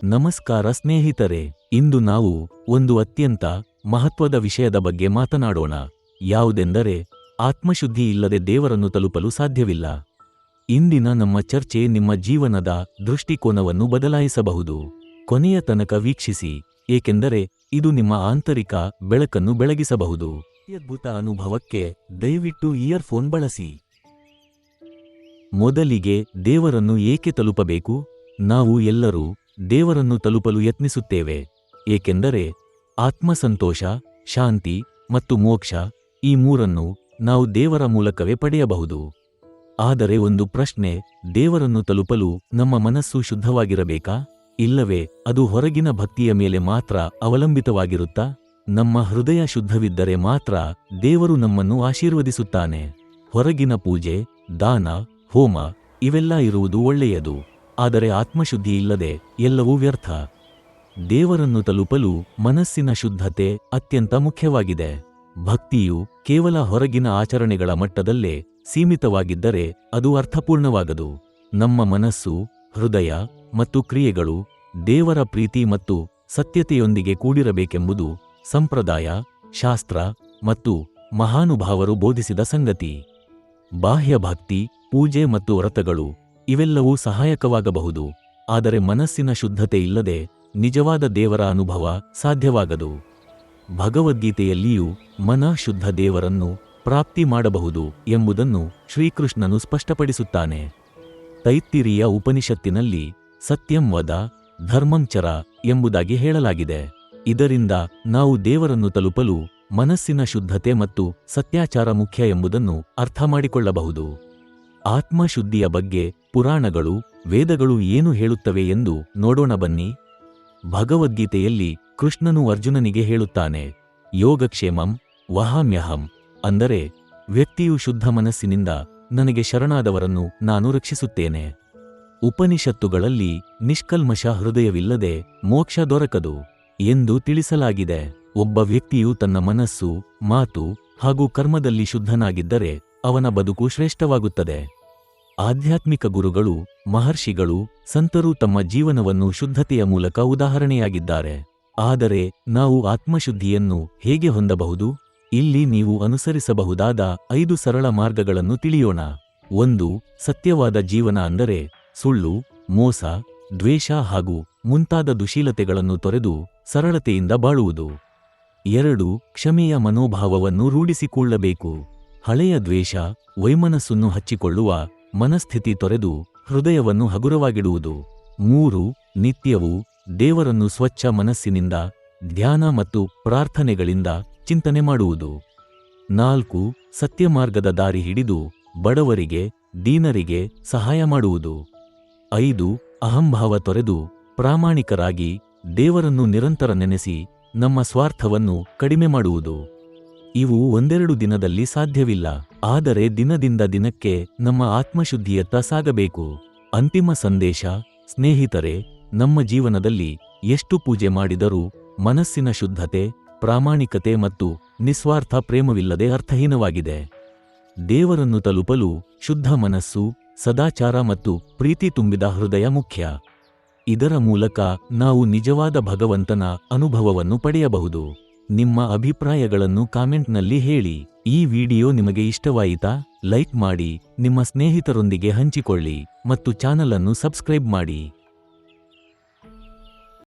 ನಮಸ್ಕಾರ ಸ್ನೇಹಿತರೆ, ಇಂದು ನಾವು ಒಂದು ಅತ್ಯಂತ ಮಹತ್ವದ ವಿಷಯದ ಬಗ್ಗೆ ಮಾತನಾಡೋಣ. ಯಾವುದೆಂದರೆ, ಆತ್ಮಶುದ್ಧಿ ಇಲ್ಲದೆ ದೇವರನ್ನು ತಲುಪಲು ಸಾಧ್ಯವಿಲ್ಲ. ಇಂದಿನ ನಮ್ಮ ಚರ್ಚೆ ನಿಮ್ಮ ಜೀವನದ ದೃಷ್ಟಿಕೋನವನ್ನು ಬದಲಾಯಿಸಬಹುದು. ಕೊನೆಯ ತನಕ ವೀಕ್ಷಿಸಿ, ಏಕೆಂದರೆ ಇದು ನಿಮ್ಮ ಆಂತರಿಕ ಬೆಳಕನ್ನು ಬೆಳಗಿಸಬಹುದು. ಈ ಅದ್ಭುತ ಅನುಭವಕ್ಕೆ ದಯವಿಟ್ಟು ಇಯರ್ಫೋನ್ ಬಳಸಿ. ಮೊದಲಿಗೆ, ದೇವರನ್ನು ಏಕೆ ತಲುಪಬೇಕು? ನಾವು ಎಲ್ಲರೂ ದೇವರನ್ನು ತಲುಪಲು ಯತ್ನಿಸುತ್ತೇವೆ, ಏಕೆಂದರೆ ಆತ್ಮಸಂತೋಷ, ಶಾಂತಿ ಮತ್ತು ಮೋಕ್ಷ ಈ ಮೂರನ್ನು ನಾವು ದೇವರ ಮೂಲಕವೇ ಪಡೆಯಬಹುದು. ಆದರೆ ಒಂದು ಪ್ರಶ್ನೆ, ದೇವರನ್ನು ತಲುಪಲು ನಮ್ಮ ಮನಸ್ಸು ಶುದ್ಧವಾಗಿರಬೇಕಾ? ಇಲ್ಲವೇ ಅದು ಹೊರಗಿನ ಭಕ್ತಿಯ ಮೇಲೆ ಮಾತ್ರ ಅವಲಂಬಿತವಾಗಿರುತ್ತಾ? ನಮ್ಮ ಹೃದಯ ಶುದ್ಧವಿದ್ದರೆ ಮಾತ್ರ ದೇವರು ನಮ್ಮನ್ನು ಆಶೀರ್ವದಿಸುತ್ತಾನೆ. ಹೊರಗಿನ ಪೂಜೆ, ದಾನ, ಹೋಮ ಇವೆಲ್ಲ ಇರುವುದು ಒಳ್ಳೆಯದು, ಆದರೆ ಆತ್ಮಶುದ್ಧಿ ಇಲ್ಲದೆ ಎಲ್ಲವೂ ವ್ಯರ್ಥ. ದೇವರನ್ನು ತಲುಪಲು ಮನಸ್ಸಿನ ಶುದ್ಧತೆ ಅತ್ಯಂತ ಮುಖ್ಯವಾಗಿದೆ. ಭಕ್ತಿಯು ಕೇವಲ ಹೊರಗಿನ ಆಚರಣೆಗಳ ಮಟ್ಟದಲ್ಲೇ ಸೀಮಿತವಾಗಿದ್ದರೆ ಅದು ಅರ್ಥಪೂರ್ಣವಾಗದು. ನಮ್ಮ ಮನಸ್ಸು, ಹೃದಯ ಮತ್ತು ಕ್ರಿಯೆಗಳು ದೇವರ ಪ್ರೀತಿ ಮತ್ತು ಸತ್ಯತೆಯೊಂದಿಗೆ ಕೂಡಿರಬೇಕೆಂಬುದು ಸಂಪ್ರದಾಯ, ಶಾಸ್ತ್ರ ಮತ್ತು ಮಹಾನುಭಾವರು ಬೋಧಿಸಿದ ಸಂಗತಿ. ಬಾಹ್ಯ ಭಕ್ತಿ, ಪೂಜೆ ಮತ್ತು ವ್ರತಗಳು ಇವೆಲ್ಲವೂ ಸಹಾಯಕವಾಗಬಹುದು, ಆದರೆ ಮನಸ್ಸಿನ ಶುದ್ಧತೆ ಇಲ್ಲದೆ ನಿಜವಾದ ದೇವರ ಅನುಭವ ಸಾಧ್ಯವಾಗದು. ಭಗವದ್ಗೀತೆಯಲ್ಲಿಯೂ ಮನ ಶುದ್ಧ ದೇವರನ್ನು ಪ್ರಾಪ್ತಿ ಮಾಡಬಹುದು ಎಂಬುದನ್ನು ಶ್ರೀಕೃಷ್ಣನು ಸ್ಪಷ್ಟಪಡಿಸುತ್ತಾನೆ. ತೈತ್ತಿರೀಯ ಉಪನಿಷತ್ತಿನಲ್ಲಿ ಸತ್ಯಂ ವದ ಧರ್ಮಂ ಚರ ಎಂಬುದಾಗಿ ಹೇಳಲಾಗಿದೆ. ಇದರಿಂದ ನಾವು ದೇವರನ್ನು ತಲುಪಲು ಮನಸ್ಸಿನ ಶುದ್ಧತೆ ಮತ್ತು ಸತ್ಯಾಚಾರ ಮುಖ್ಯ ಎಂಬುದನ್ನು ಅರ್ಥಮಾಡಿಕೊಳ್ಳಬಹುದು. ಆತ್ಮಶುದ್ಧಿಯ ಬಗ್ಗೆ ಪುರಾಣಗಳು, ವೇದಗಳು ಏನು ಹೇಳುತ್ತವೆ ಎಂದು ನೋಡೋಣ ಬನ್ನಿ. ಭಗವದ್ಗೀತೆಯಲ್ಲಿ ಕೃಷ್ಣನು ಅರ್ಜುನನಿಗೆ ಹೇಳುತ್ತಾನೆ, ಯೋಗಕ್ಷೇಮಂ ವಹಾಮ್ಯಹಂ, ಅಂದರೆ ವ್ಯಕ್ತಿಯು ಶುದ್ಧ ಮನಸ್ಸಿನಿಂದ ನನಗೆ ಶರಣಾದವರನ್ನು ನಾನು ರಕ್ಷಿಸುತ್ತೇನೆ. ಉಪನಿಷತ್ತುಗಳಲ್ಲಿ ನಿಷ್ಕಲ್ಮಶ ಹೃದಯವಿಲ್ಲದೆ ಮೋಕ್ಷ ದೊರಕದು ಎಂದು ತಿಳಿಸಲಾಗಿದೆ. ಒಬ್ಬ ವ್ಯಕ್ತಿಯು ತನ್ನ ಮನಸ್ಸು, ಮಾತು ಹಾಗೂ ಕರ್ಮದಲ್ಲಿ ಶುದ್ಧನಾಗಿದ್ದರೆ ಅವನ ಬದುಕು ಶ್ರೇಷ್ಠವಾಗುತ್ತದೆ. ಆಧ್ಯಾತ್ಮಿಕ ಗುರುಗಳು, ಮಹರ್ಷಿಗಳು, ಸಂತರು ತಮ್ಮ ಜೀವನವನ್ನು ಶುದ್ಧತೆಯ ಮೂಲಕ ಉದಾಹರಣೆಯಾಗಿದ್ದಾರೆ. ಆದರೆ ನಾವು ಆತ್ಮಶುದ್ಧಿಯನ್ನು ಹೇಗೆ ಹೊಂದಬಹುದು? ಇಲ್ಲಿ ನೀವು ಅನುಸರಿಸಬಹುದಾದ 5 ಸರಳ ಮಾರ್ಗಗಳನ್ನು ತಿಳಿಯೋಣ. 1. ಸತ್ಯವಾದ ಜೀವನ, ಅಂದರೆ ಸುಳ್ಳು, ಮೋಸ, ದ್ವೇಷ ಹಾಗೂ ಮುಂತಾದ ದುಶೀಲತೆಗಳನ್ನು ತೊರೆದು ಸರಳತೆಯಿಂದ ಬಾಳುವುದು. 2. ಕ್ಷಮೆಯ ಮನೋಭಾವವನ್ನು ರೂಢಿಸಿಕೊಳ್ಳಬೇಕು. ಹಳೆಯ ದ್ವೇಷ, ವೈಮನಸ್ಸನ್ನು ಹಚ್ಚಿಕೊಳ್ಳುವ ಮನಸ್ಥಿತಿ ತೊರೆದು ಹೃದಯವನ್ನು ಹಗುರವಾಗಿಡುವುದು. 3. ನಿತ್ಯವೂ ದೇವರನ್ನು ಸ್ವಚ್ಛ ಮನಸ್ಸಿನಿಂದ ಧ್ಯಾನ ಮತ್ತು ಪ್ರಾರ್ಥನೆಗಳಿಂದ ಚಿಂತನೆ ಮಾಡುವುದು. 4. ಸತ್ಯಮಾರ್ಗದ ದಾರಿ ಹಿಡಿದು ಬಡವರಿಗೆ, ದೀನರಿಗೆ ಸಹಾಯ ಮಾಡುವುದು. 5. ಅಹಂಭಾವ ತೊರೆದು ಪ್ರಾಮಾಣಿಕರಾಗಿ ದೇವರನ್ನು ನಿರಂತರ ನೆನೆಸಿ ನಮ್ಮ ಸ್ವಾರ್ಥವನ್ನು ಕಡಿಮೆ ಮಾಡುವುದು. ಇವು ಒಂದೆರಡು ದಿನದಲ್ಲಿ ಸಾಧ್ಯವಿಲ್ಲ, ಆದರೆ ದಿನದಿಂದ ದಿನಕ್ಕೆ ನಮ್ಮ ಆತ್ಮಶುದ್ಧಿಯತ್ತ ಸಾಗಬೇಕು. ಅಂತಿಮ ಸಂದೇಶ, ಸ್ನೇಹಿತರೆ, ನಮ್ಮ ಜೀವನದಲ್ಲಿ ಎಷ್ಟು ಪೂಜೆ ಮಾಡಿದರೂ ಮನಸ್ಸಿನ ಶುದ್ಧತೆ, ಪ್ರಾಮಾಣಿಕತೆ ಮತ್ತು ನಿಸ್ವಾರ್ಥ ಪ್ರೇಮವಿಲ್ಲದೆ ಅರ್ಥಹೀನವಾಗಿದೆ. ದೇವರನ್ನು ತಲುಪಲು ಶುದ್ಧ ಮನಸ್ಸು, ಸದಾಚಾರ ಮತ್ತು ಪ್ರೀತಿ ತುಂಬಿದ ಹೃದಯ ಮುಖ್ಯ. ಇದರ ಮೂಲಕ ನಾವು ನಿಜವಾದ ಭಗವಂತನ ಅನುಭವವನ್ನು ಪಡೆಯಬಹುದು. ನಿಮ್ಮ ಅಭಿಪ್ರಾಯಗಳನ್ನು ಕಾಮೆಂಟ್ನಲ್ಲಿ ಹೇಳಿ. ಈ ವಿಡಿಯೋ ನಿಮಗೆ ಇಷ್ಟವಾಯಿತಾ? ಲೈಕ್ ಮಾಡಿ, ನಿಮ್ಮ ಸ್ನೇಹಿತರೊಂದಿಗೆ ಹಂಚಿಕೊಳ್ಳಿ ಮತ್ತು ಚಾನಲ್ ಅನ್ನು ಸಬ್ಸ್ಕ್ರೈಬ್ ಮಾಡಿ.